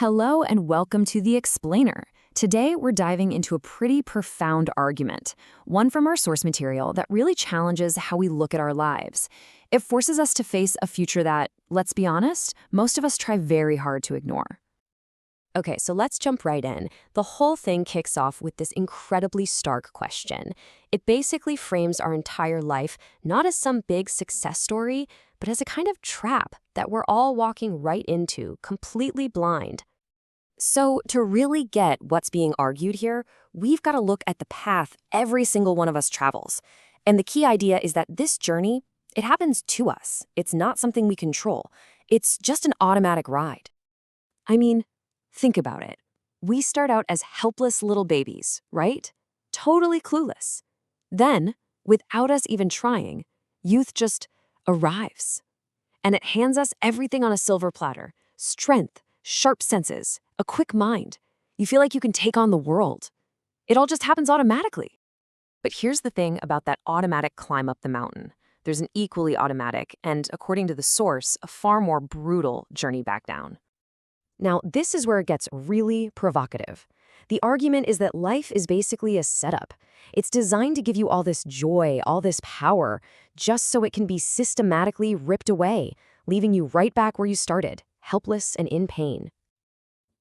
Hello and welcome to The Explainer. Today we're diving into a pretty profound argument, one from our source material that really challenges how we look at our lives. It forces us to face a future that, let's be honest, most of us try very hard to ignore. Okay, so let's jump right in. The whole thing kicks off with this incredibly stark question. It basically frames our entire life not as some big success story, but as a kind of trap that we're all walking right into, completely blind. So, to really get what's being argued here, we've got to look at the path every single one of us travels. And the key idea is that this journey, it happens to us. It's not something we control. It's just an automatic ride. I mean, think about it. We start out as helpless little babies, right? Totally clueless. Then, without us even trying, youth just arrives. And it hands us everything on a silver platter: strength, sharp senses, a quick mind. You feel like you can take on the world. It all just happens automatically. But here's the thing about that automatic climb up the mountain. There's an equally automatic, and according to the source, a far more brutal journey back down. Now, this is where it gets really provocative. The argument is that life is basically a setup. It's designed to give you all this joy, all this power, just so it can be systematically ripped away, leaving you right back where you started, helpless and in pain.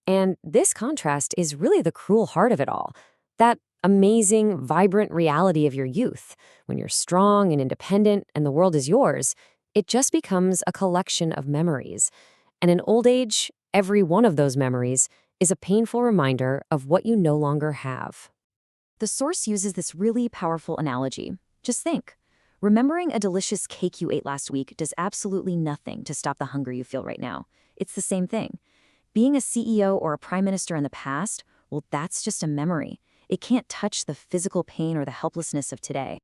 And this contrast is really the cruel heart of it all. That amazing, vibrant reality of your youth, when you're strong and independent and the world is yours, it just becomes a collection of memories. And in old age, every one of those memories is a painful reminder of what you no longer have. The source uses this really powerful analogy. Just think. Remembering a delicious cake you ate last week does absolutely nothing to stop the hunger you feel right now. It's the same thing. Being a CEO or a prime minister in the past, well, that's just a memory. It can't touch the physical pain or the helplessness of today.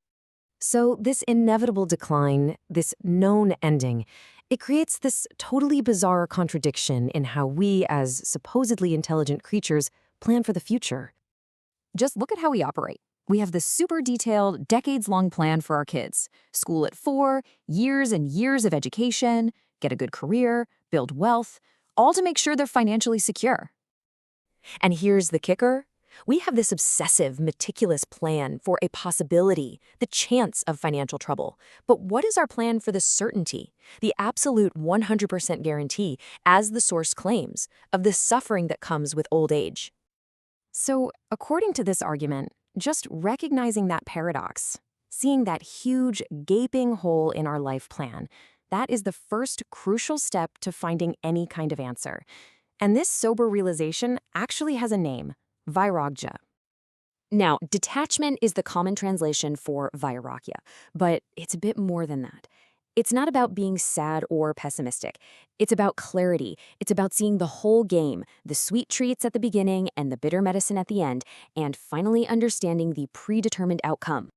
So this inevitable decline, this known ending, it creates this totally bizarre contradiction in how we, as supposedly intelligent creatures, plan for the future. Just look at how we operate. We have this super detailed, decades-long plan for our kids. School at 4, years and years of education, get a good career, build wealth, all to make sure they're financially secure. And here's the kicker. We have this obsessive, meticulous plan for a possibility, the chance of financial trouble. But what is our plan for the certainty, the absolute 100% guarantee, as the source claims, of the suffering that comes with old age? So, according to this argument, just recognizing that paradox, seeing that huge, gaping hole in our life plan, that is the first crucial step to finding any kind of answer. And this sober realization actually has a name: Vairagya. Now, detachment is the common translation for Vairagya, but it's a bit more than that. It's not about being sad or pessimistic. It's about clarity. It's about seeing the whole game, the sweet treats at the beginning and the bitter medicine at the end, and finally understanding the predetermined outcome.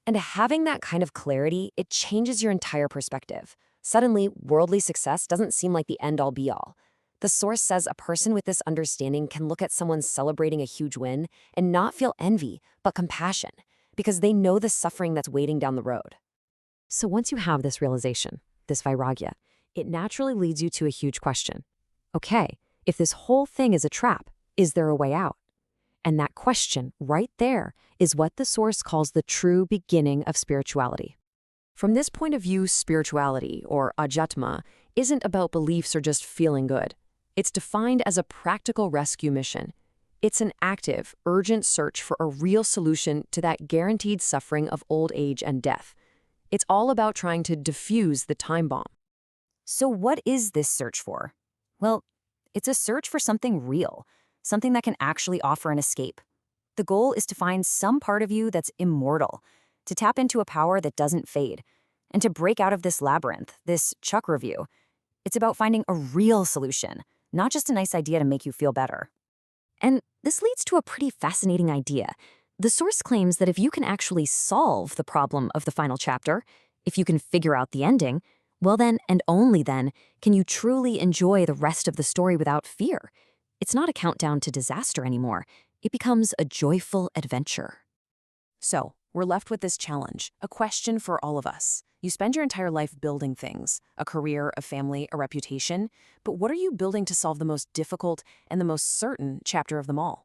And having that kind of clarity, it changes your entire perspective. Suddenly, worldly success doesn't seem like the end-all be-all. The source says a person with this understanding can look at someone celebrating a huge win and not feel envy, but compassion, because they know the suffering that's waiting down the road. So once you have this realization, this vairagya, it naturally leads you to a huge question. Okay, if this whole thing is a trap, is there a way out? And that question right there is what the source calls the true beginning of spirituality. From this point of view, spirituality, or adhyatma, isn't about beliefs or just feeling good. It's defined as a practical rescue mission. It's an active, urgent search for a real solution to that guaranteed suffering of old age and death. It's all about trying to defuse the time bomb. So what is this search for? Well, it's a search for something real, something that can actually offer an escape. The goal is to find some part of you that's immortal, to tap into a power that doesn't fade, and to break out of this labyrinth, this Chakravyuh. It's about finding a real solution, not just a nice idea to make you feel better. And this leads to a pretty fascinating idea. The source claims that if you can actually solve the problem of the final chapter, if you can figure out the ending, well then, and only then, can you truly enjoy the rest of the story without fear. It's not a countdown to disaster anymore. It becomes a joyful adventure. So, we're left with this challenge, a question for all of us. You spend your entire life building things, a career, a family, a reputation, but what are you building to solve the most difficult and the most certain chapter of them all?